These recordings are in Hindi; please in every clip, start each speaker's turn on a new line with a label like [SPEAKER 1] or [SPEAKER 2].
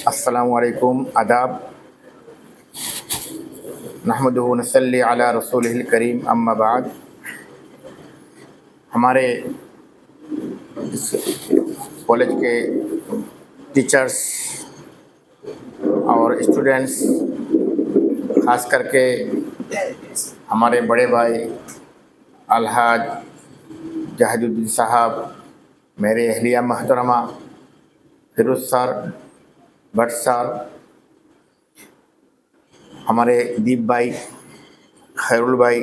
[SPEAKER 1] अस्सलामुअलैकुम आदाब। नहमदुहु व नसल्ली अला रसूलिहिल करीम, अम्मा बाद। हमारे इस कॉलेज के टीचर्स और स्टूडेंट्स, ख़ास करके हमारे बड़े भाई अलहाज जहादुद्दीन साहब, मेरे अहलिया मोहतरमा फिरोज़ सर, भट्ट सर, हमारे दीप भाई, खैरुल भाई,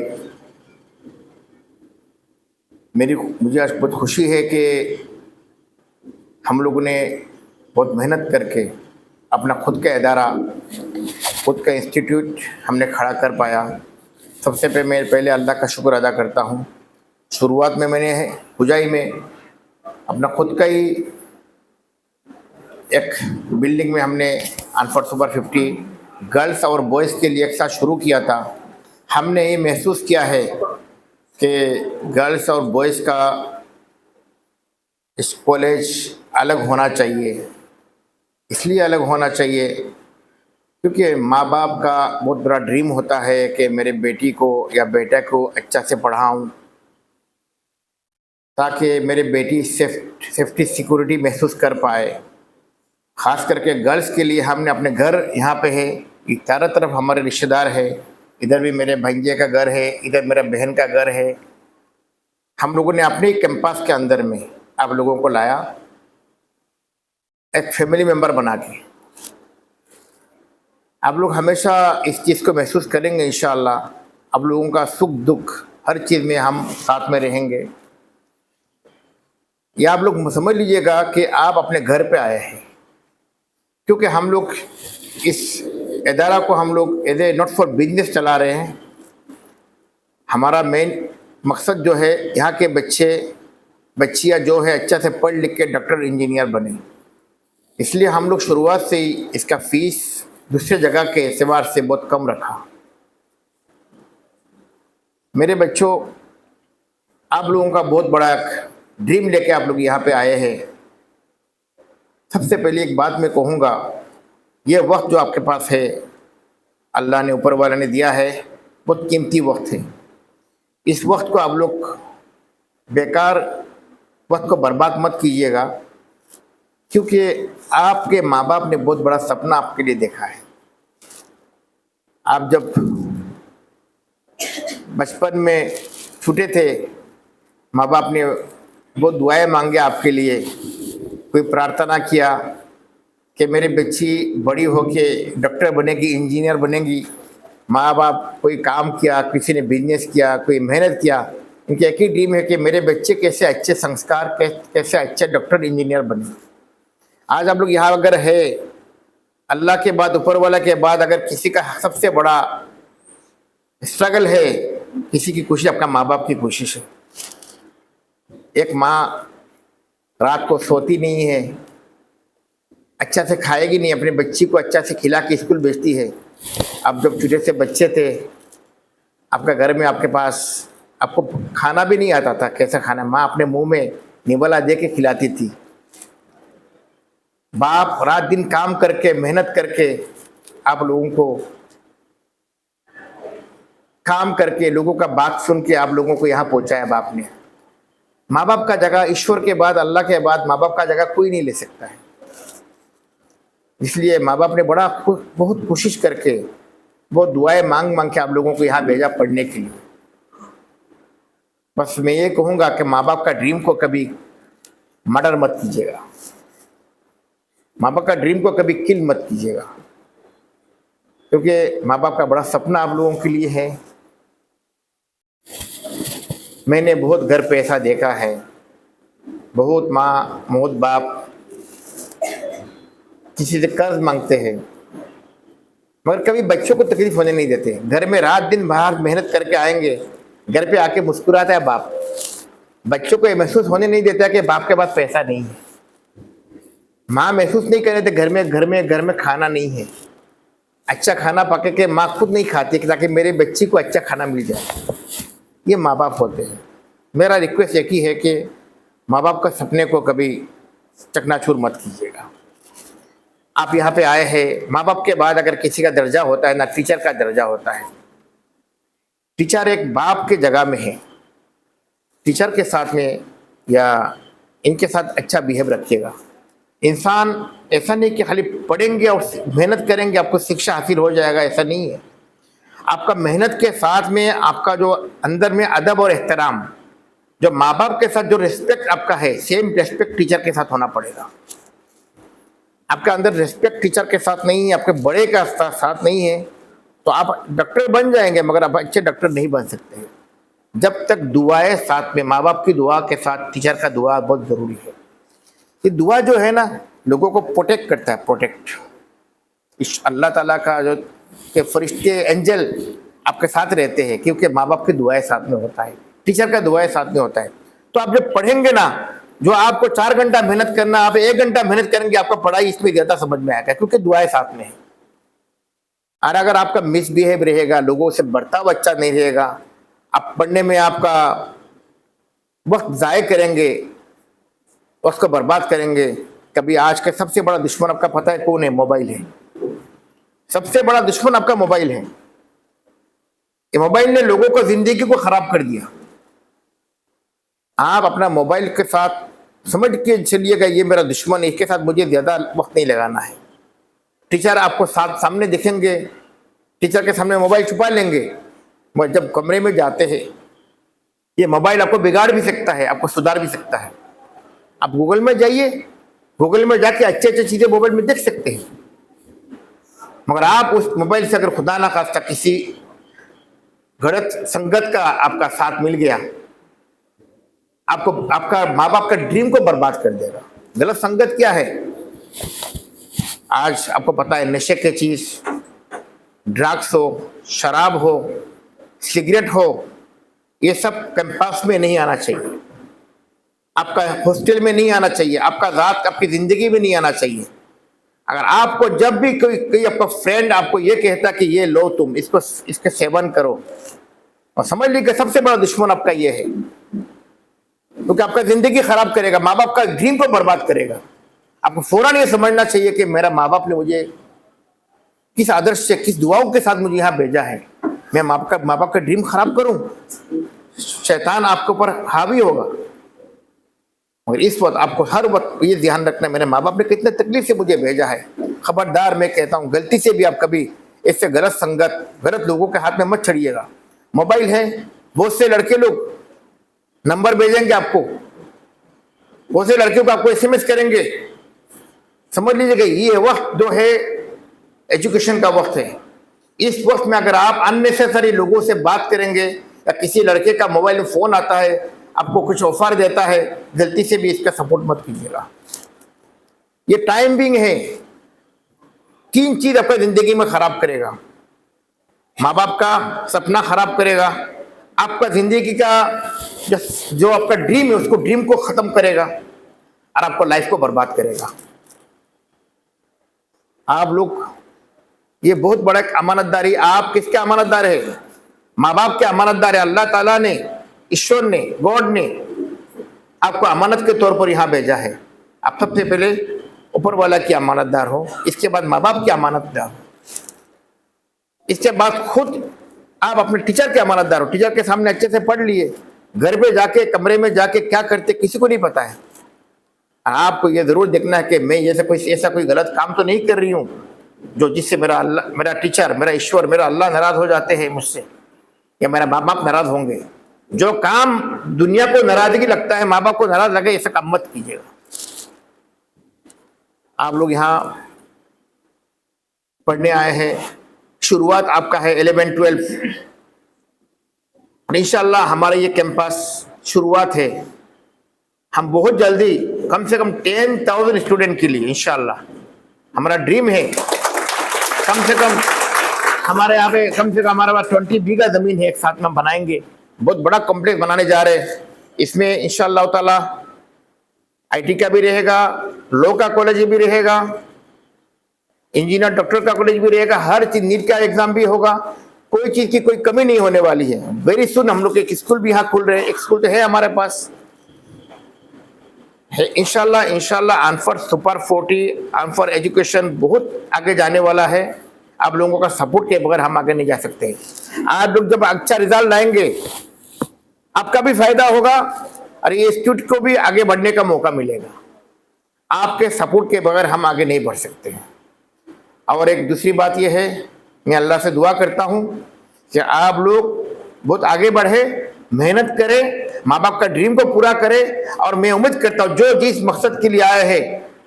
[SPEAKER 1] मुझे आज बहुत खुशी है कि हम लोगों ने बहुत मेहनत करके अपना खुद का इदारा, खुद का इंस्टीट्यूट हमने खड़ा कर पाया। सबसे मैं पहले अल्लाह का शुक्र अदा करता हूँ। शुरुआत में मैंने हुजाई में अपना खुद का ही एक बिल्डिंग में हमने अनफर सुपर 50 गर्ल्स और बॉयज़ के लिए एक साथ शुरू किया था। हमने ये महसूस किया है कि गर्ल्स और बॉयज़ का इस कॉलेज अलग होना चाहिए। इसलिए अलग होना चाहिए क्योंकि माँ बाप का बहुत बड़ा ड्रीम होता है कि मेरे बेटी को या बेटा को अच्छा से पढ़ाऊँ, ताकि मेरे बेटी सेफ्टी सिक्योरिटी महसूस कर पाए। ख़ास करके गर्ल्स के लिए हमने अपने घर यहाँ पे है, चारों तरफ हमारे रिश्तेदार है। इधर भी मेरे भंजे का घर है, इधर मेरा बहन का घर है। हम लोगों ने अपने ही कैंपस के अंदर में आप लोगों को लाया, एक फैमिली मेम्बर बना के। आप लोग हमेशा इस चीज़ को महसूस करेंगे इंशाअल्लाह। आप लोगों का सुख दुख हर चीज़ में हम साथ में रहेंगे। या आप लोग समझ लीजिएगा कि आप अपने घर पे आए हैं, क्योंकि हम लोग इस इदारा को हम लोग as a not for business चला रहे हैं। हमारा मेन मकसद जो है यहाँ के बच्चियाँ जो है अच्छा से पढ़ लिख के डॉक्टर इंजीनियर बने। इसलिए हम लोग शुरुआत से ही इसका फ़ीस दूसरे जगह के एतबार से बहुत कम रखा। मेरे बच्चों, आप लोगों का बहुत बड़ा ड्रीम लेके आप लोग यहाँ पे आए हैं। सबसे पहले एक बात मैं कहूँगा, ये वक्त जो आपके पास है, अल्लाह ने ऊपर वाला ने दिया है, बहुत कीमती वक्त है। इस वक्त को आप लोग बेकार वक्त को बर्बाद मत कीजिएगा, क्योंकि आपके माँ बाप ने बहुत बड़ा सपना आपके लिए देखा है। आप जब बचपन में छूटे थे, माँ बाप ने बहुत दुआएं मांगे आपके लिए, कोई प्रार्थना किया कि मेरी बच्ची बड़ी होके डॉक्टर बनेगी, इंजीनियर बनेगी। माँ बाप कोई काम किया, किसी ने बिजनेस किया, कोई मेहनत किया। इनकी एक ही ड्रीम है कि मेरे बच्चे कैसे अच्छे संस्कार, कैसे अच्छे डॉक्टर इंजीनियर बने। आज आप लोग यहाँ अगर है, अल्लाह के बाद, ऊपर वाला के बाद, अगर किसी का सबसे बड़ा स्ट्रगल है, किसी की खुशी आपका माँ बाप की कोशिश है। एक माँ रात को सोती नहीं है, अच्छा से खाएगी नहीं, अपने बच्ची को अच्छा से खिला के स्कूल भेजती है। अब जब छोटे से बच्चे थे, आपका घर में आपके पास आपको खाना भी नहीं आता था, कैसा खाना माँ अपने मुंह में निवाला दे के खिलाती थी। बाप रात दिन काम करके मेहनत करके आप लोगों को काम करके लोगों का बात सुन के आप लोगों को यहाँ पहुँचाया बाप ने। माँ बाप का जगह ईश्वर के बाद, अल्लाह के बाद माँ बाप का जगह कोई नहीं ले सकता है। इसलिए माँ बाप ने बहुत कोशिश करके, बहुत दुआएं मांग मांग के आप लोगों को यहाँ भेजा पढ़ने के लिए। बस मैं ये कहूँगा कि माँ बाप का ड्रीम को कभी मर्डर मत कीजिएगा, माँ बाप का ड्रीम को कभी किल मत कीजिएगा, क्योंकि माँ बाप का बड़ा सपना आप लोगों के लिए है। मैंने बहुत घर पे ऐसा देखा है, बहुत माँ बहुत बाप किसी से कर्ज मांगते हैं, मगर कभी बच्चों को तकलीफ होने नहीं देते। घर में रात दिन बाहर मेहनत करके आएंगे, घर पे आके मुस्कुराता है बाप। बच्चों को ये महसूस होने नहीं देता कि बाप के पास पैसा नहीं है। माँ महसूस नहीं कर रहे थे घर में खाना नहीं है, अच्छा खाना पके के माँ खुद नहीं खाती कि ताकि मेरे बच्ची को अच्छा खाना मिल जाए। ये माँ बाप होते हैं। मेरा रिक्वेस्ट एक ही है कि माँ बाप का सपने को कभी चकनाचूर मत कीजिएगा। आप यहाँ पे आए हैं, माँ बाप के बाद अगर किसी का दर्जा होता है ना टीचर का दर्जा होता है। टीचर एक बाप के जगह में है। टीचर के साथ में या इनके साथ अच्छा बिहेव रखिएगा। इंसान ऐसा नहीं कि खाली पढ़ेंगे और मेहनत करेंगे आपको शिक्षा हासिल हो जाएगा, ऐसा नहीं है। आपका मेहनत के साथ में आपका जो अंदर में अदब और एहतराम, जो माँ बाप के साथ जो रिस्पेक्ट आपका है, सेम रिस्पेक्ट टीचर के साथ होना पड़ेगा। आपका अंदर रिस्पेक्ट टीचर के साथ नहीं है, आपके बड़े का साथ नहीं है, तो आप डॉक्टर बन जाएंगे मगर आप अच्छे डॉक्टर नहीं बन सकते। जब तक दुआएं साथ में, माँ बाप की दुआ के साथ टीचर का दुआ बहुत ज़रूरी है। ये दुआ जो है ना लोगों को प्रोटेक्ट करता है, प्रोटेक्ट। इस अल्लाह ताला का जो के फरिश्ते एंजल आपके साथ रहते हैं, क्योंकि माँ बाप की दुआएं साथ में होता है, टीचर का दुआएं साथ में होता है। तो आप जब पढ़ेंगे ना, जो आपको 4 घंटा मेहनत करना, आप 1 घंटा मेहनत करेंगे, आपका पढ़ाई इसमें ज़्यादा समझ में आएगा, क्योंकि दुआएं साथ में है। और अगर आपका मिसबिहेव रहेगा, लोगों से बर्ताव अच्छा नहीं रहेगा, आप पढ़ने में आपका वक्त ज़ाय करेंगे, उसको बर्बाद करेंगे। कभी आज का सबसे बड़ा दुश्मन आपका पता है कौन है? मोबाइल है। सबसे बड़ा दुश्मन आपका मोबाइल है। ये मोबाइल ने लोगों को जिंदगी को खराब कर दिया। आप अपना मोबाइल के साथ समझ के चलिएगा, ये मेरा दुश्मन है, इसके साथ मुझे ज़्यादा वक्त नहीं लगाना है। टीचर आपको सामने दिखेंगे, टीचर के सामने मोबाइल छुपा लेंगे, मगर जब कमरे में जाते हैं ये मोबाइल आपको बिगाड़ भी सकता है, आपको सुधार भी सकता है। आप गूगल में जाइए, गूगल में जाके अच्छे अच्छे चीज़ें मोबाइल में देख सकते हैं, मगर आप उस मोबाइल से अगर खुदा ना खास्ता किसी गलत संगत का आपका साथ मिल गया, आपको आपका माँ बाप का ड्रीम को बर्बाद कर देगा। गलत संगत क्या है? आज आपको पता है, नशे की चीज़, ड्रग्स हो, शराब हो, सिगरेट हो, ये सब कैंपस में नहीं आना चाहिए, आपका हॉस्टल में नहीं आना चाहिए, आपका रात आपकी ज़िंदगी में नहीं आना चाहिए। अगर आपको जब भी कोई आपका फ्रेंड आपको ये कहता कि ये लो तुम इसको, इसके सेवन करो, और समझ लीजिए सबसे बड़ा दुश्मन आपका ये है, क्योंकि आपका ज़िंदगी खराब करेगा, माँ बाप का ड्रीम को बर्बाद करेगा। आपको फौरन ये समझना चाहिए कि मेरा माँ बाप ने मुझे किस आदर्श से, किस दुआओं के साथ मुझे यहाँ भेजा है। मैं माँ बाप का ड्रीम खराब करूँ, शैतान आपके ऊपर हावी होगा। और इस वक्त आपको हर वक्त ये ध्यान रखना, मेरे माँ बाप ने कितने तकलीफ से मुझे भेजा है। खबरदार, मैं कहता हूँ गलती से भी आप कभी इससे गलत संगत, गलत लोगों के हाथ में मत छड़िएगा। मोबाइल है, बहुत से लड़के लोग नंबर भेजेंगे आपको, बहुत से लड़कियों को आपको SMS करेंगे। समझ लीजिएगा ये वक्त जो है एजुकेशन का वक्त है। इस वक्त में अगर आप अननेसेसरी लोगों से बात करेंगे, या किसी लड़के का मोबाइल में फ़ोन आता है, आपको कुछ ऑफर देता है, गलती से भी इसका सपोर्ट मत कीजिएगा। ये टाइम बिंग है, 3 चीज आपका जिंदगी में खराब करेगा। माँ बाप का सपना खराब करेगा, आपका जिंदगी का जो आपका ड्रीम है उसको, ड्रीम को खत्म करेगा, और आपको लाइफ को बर्बाद करेगा। आप लोग, ये बहुत बड़ा एक अमानतदारी, आप किसके अमानतदार है? माँ बाप के अमानतदार है। अल्लाह ताला ने, ईश्वर ने, गॉड ने आपको अमानत के तौर पर यहाँ भेजा है। आप सबसे पहले ऊपर वाला की अमानतदार हो, इसके बाद माँ बाप की अमानतदार हो, इसके बाद खुद आप अपने टीचर के अमानतदार हो। टीचर के सामने अच्छे से पढ़ लिए, घर पे जाके, कमरे में जाके क्या करते किसी को नहीं पता है। आपको ये जरूर देखना है कि मैं ऐसा कोई गलत काम तो नहीं कर रही हूँ जो जिससे मेरा टीचर, मेरा ईश्वर, मेरा अल्लाह नाराज हो जाते हैं मुझसे, या मेरा माँ बाप नाराज होंगे। जो काम दुनिया को नाराजगी लगता है, माँ बाप को नाराज लगे, ऐसा काम मत कीजिएगा। आप लोग यहाँ पढ़ने आए हैं, शुरुआत आपका है 11-12, इंशाल्लाह हमारा ये कैंपस शुरुआत है। हम बहुत जल्दी कम से कम 10,000 स्टूडेंट के लिए इंशाल्लाह, हमारा ड्रीम है, कम से कम हमारे यहाँ पे कम से कम हमारे पास 20 बीघा जमीन है, एक साथ में हम बनाएंगे, बहुत बड़ा कॉम्प्लेक्स बनाने जा रहे हैं। इसमें इंशाअल्लाह ताला IT का भी रहेगा, लॉ का कॉलेज भी रहेगा, इंजीनियर डॉक्टर का कॉलेज भी रहेगा, हर चीज, नीट का एग्जाम भी होगा, कोई चीज की कोई कमी नहीं होने वाली है। वेरी सुन हम लोग एक स्कूल भी यहाँ खुल रहे हैं, एक स्कूल तो है हमारे पास, है। इंशाल्लाह इंशाल्लाह अनफर सुपर 40 अनफर एजुकेशन बहुत आगे जाने वाला है। आप लोगों का सपोर्ट के बगैर हम आगे नहीं जा सकते। आप लोग जब अच्छा रिजल्ट लाएंगे आपका भी फायदा होगा और ये इंस्टीट्यूट को भी आगे बढ़ने का मौका मिलेगा। आपके सपोर्ट के बगैर हम आगे नहीं बढ़ सकते हैं। और एक दूसरी बात यह है, मैं अल्लाह से दुआ करता हूँ कि आप लोग बहुत आगे बढ़े, मेहनत करें, माँ बाप का ड्रीम को पूरा करें। और मैं उम्मीद करता हूँ जो जिस मकसद के लिए आए हैं,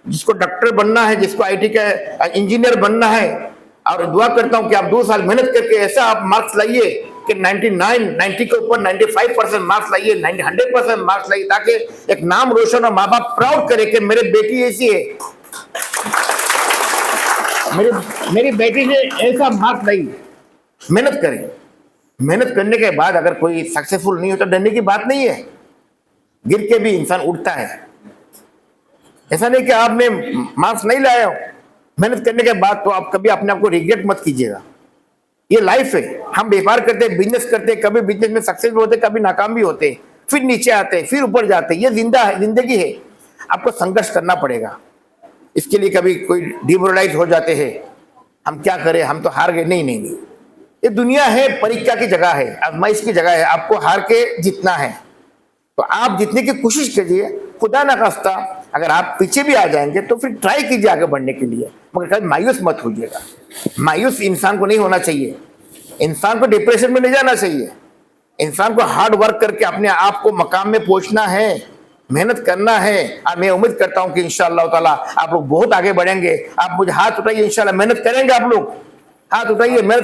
[SPEAKER 1] जिसको डॉक्टर बनना है, जिसको आईटी का इंजीनियर बनना है, और दुआ करता हूँ कि आप 2 साल मेहनत करके ऐसा आप मार्क्स लाइए कि 90 के ऊपर 95% मार्क्स लाइए, 100% मार्क्स लाइए, ताकि एक नाम रोशन और माँ बाप प्राउड करे कि मेरी बेटी ऐसी है, मेरी बेटी ने ऐसा मार्क्स लाई। मेहनत करें, मेहनत करने के बाद अगर कोई सक्सेसफुल नहीं होता डरने की बात नहीं है। गिर के भी इंसान उठता है। ऐसा नहीं कि आपने मार्क्स नहीं लाए हो, मेहनत करने के बाद तो आप कभी अपने आप को रिग्रेट मत कीजिएगा। ये लाइफ है। हम व्यापार करते, बिजनेस करते, कभी बिजनेस में सक्सेसफुल होते, कभी नाकाम भी होते, फिर नीचे आते, फिर ऊपर जाते। ये जिंदगी है। आपको संघर्ष करना पड़ेगा। इसके लिए कभी कोई डिमोरलाइज हो जाते हैं, हम क्या करें, हम तो हार गए। नहीं, ये दुनिया है, परीक्षा की जगह है, आजमाइश की जगह है। आपको हार के जीतना है तो आप जीतने की कोशिश कीजिए। खुदा ना खास्ता अगर आप पीछे भी आ जाएंगे तो फिर ट्राई कीजिए आगे बढ़ने के लिए, मगर कभी मायूस मत होइएगा। मायूस इंसान को नहीं होना चाहिए। इंसान को डिप्रेशन में नहीं जाना चाहिए। इंसान को हार्ड वर्क करके अपने आप को मकाम में पहुंचना है, मेहनत करना है। और मैं उम्मीद करता हूं कि इंशाअल्लाह ताला आप लोग बहुत आगे बढ़ेंगे। आप मुझे हाथ उठाइए, इंशाअल्लाह मेहनत करेंगे। आप लोग हाथ उठाइए, मेहनत